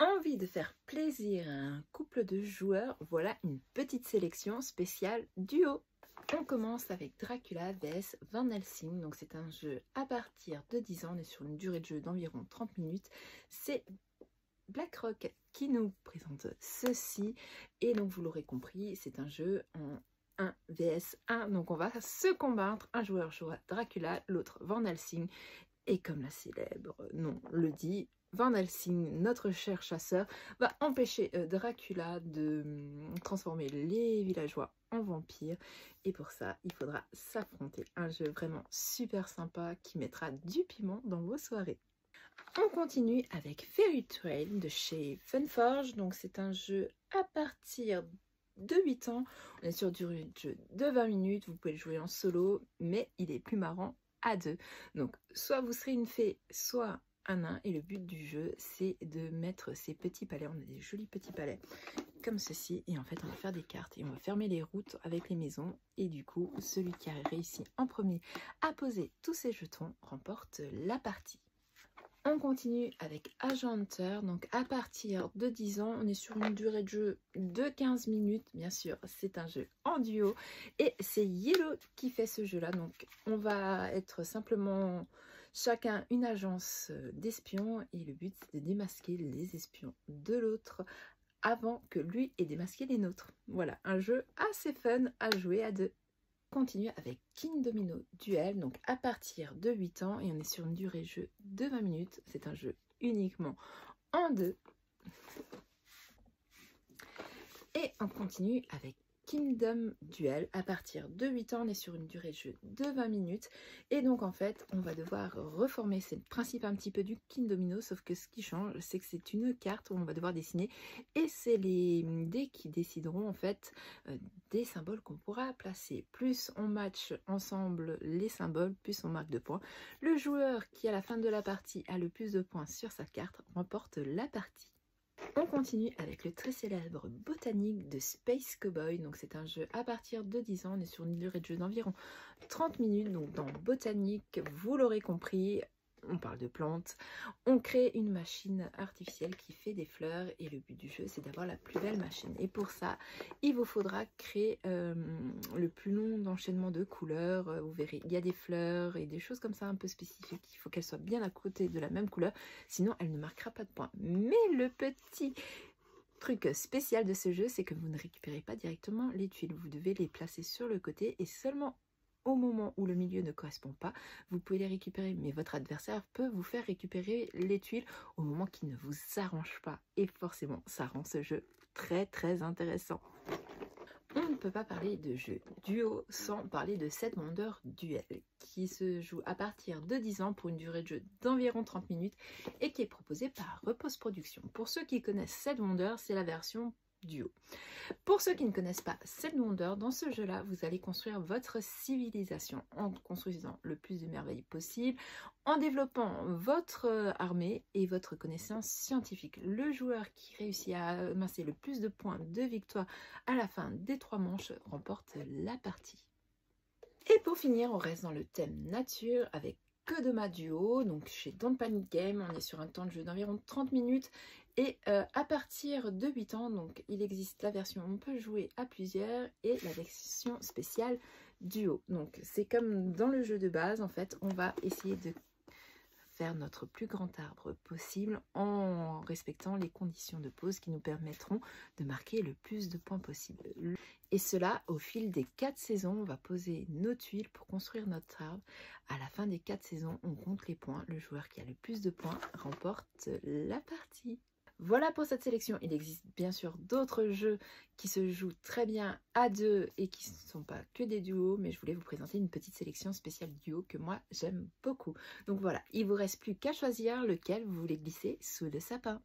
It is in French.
Envie de faire plaisir à un couple de joueurs, voilà une petite sélection spéciale duo. On commence avec Dracula vs Van Helsing, donc c'est un jeu à partir de 10 ans, on est sur une durée de jeu d'environ 30 minutes. C'est BlackRock qui nous présente ceci, et donc vous l'aurez compris, c'est un jeu en 1 vs 1, donc on va se combattre, un joueur jouera Dracula, l'autre Van Helsing, et comme la célèbre nom le dit, Van Helsing, notre cher chasseur, va empêcher Dracula de transformer les villageois en vampires. Et pour ça, il faudra s'affronter. Un jeu vraiment super sympa qui mettra du piment dans vos soirées. On continue avec Fairy Tail de chez Funforge. Donc c'est un jeu à partir de 8 ans. On est sur du jeu de 20 minutes. Vous pouvez le jouer en solo, mais il est plus marrant à deux. Donc soit vous serez une fée, soit un nain, et le but du jeu c'est de mettre ces petits palais. On a des jolis petits palais comme ceci, et en fait on va faire des cartes et on va fermer les routes avec les maisons, et du coup celui qui a réussi en premier à poser tous ses jetons remporte la partie. On continue avec Agent Hunter, donc à partir de 10 ans, on est sur une durée de jeu de 15 minutes, bien sûr, c'est un jeu en duo, et c'est Yellow qui fait ce jeu-là, donc on va être simplement chacun une agence d'espions, et le but c'est de démasquer les espions de l'autre avant que lui ait démasqué les nôtres. Voilà, un jeu assez fun à jouer à deux. Continue avec King Domino Duel, donc à partir de 8 ans, et on est sur une durée de jeu de 20 minutes. C'est un jeu uniquement en deux. Et on continue avec Kingdom Duel. À partir de 8 ans, on est sur une durée de jeu de 20 minutes. Et donc en fait, on va devoir reformer. C'est le principe un petit peu du King Domino, sauf que ce qui change, c'est que c'est une carte où on va devoir dessiner. Et c'est les dés qui décideront en fait des symboles qu'on pourra placer. Plus on match ensemble les symboles, plus on marque de points. Le joueur qui à la fin de la partie a le plus de points sur sa carte remporte la partie. On continue avec le très célèbre Botanique de Space Cowboy. Donc c'est un jeu à partir de 10 ans. On est sur une durée de jeu d'environ 30 minutes. Donc dans Botanique, vous l'aurez compris, on parle de plantes. On crée une machine artificielle qui fait des fleurs, et le but du jeu c'est d'avoir la plus belle machine. Et pour ça, il vous faudra créer le plus long enchaînement de couleurs. Vous verrez, il y a des fleurs et des choses comme ça un peu spécifiques. Il faut qu'elles soient bien à côté de la même couleur, sinon elle ne marquera pas de points. Mais le petit truc spécial de ce jeu, c'est que vous ne récupérez pas directement les tuiles. Vous devez les placer sur le côté, et seulement au moment où le milieu ne correspond pas, vous pouvez les récupérer, mais votre adversaire peut vous faire récupérer les tuiles au moment qui ne vous arrange pas, et forcément ça rend ce jeu très très intéressant. On ne peut pas parler de jeu duo sans parler de Sept Wonders Duel, qui se joue à partir de 10 ans pour une durée de jeu d'environ 30 minutes et qui est proposé par Repose Productions. Pour ceux qui connaissent Sept Wonders, c'est la version duo. Pour ceux qui ne connaissent pas Sept Wonders, dans ce jeu-là, vous allez construire votre civilisation en construisant le plus de merveilles possible, en développant votre armée et votre connaissance scientifique. Le joueur qui réussit à amasser le plus de points de victoire à la fin des 3 manches remporte la partie. Et pour finir, on reste dans le thème nature avec Kodama Duo, donc chez Don't Panic Game. On est sur un temps de jeu d'environ 30 minutes. Et à partir de 8 ans, donc il existe la version où on peut jouer à plusieurs et la version spéciale duo. Donc c'est comme dans le jeu de base, en fait, on va essayer de faire notre plus grand arbre possible en respectant les conditions de pose qui nous permettront de marquer le plus de points possible. Et cela au fil des 4 saisons, on va poser nos tuiles pour construire notre arbre. À la fin des 4 saisons, on compte les points. Le joueur qui a le plus de points remporte la partie. Voilà pour cette sélection. Il existe bien sûr d'autres jeux qui se jouent très bien à deux et qui ne sont pas que des duos, mais je voulais vous présenter une petite sélection spéciale duo que moi j'aime beaucoup. Donc voilà, il ne vous reste plus qu'à choisir lequel vous voulez glisser sous le sapin.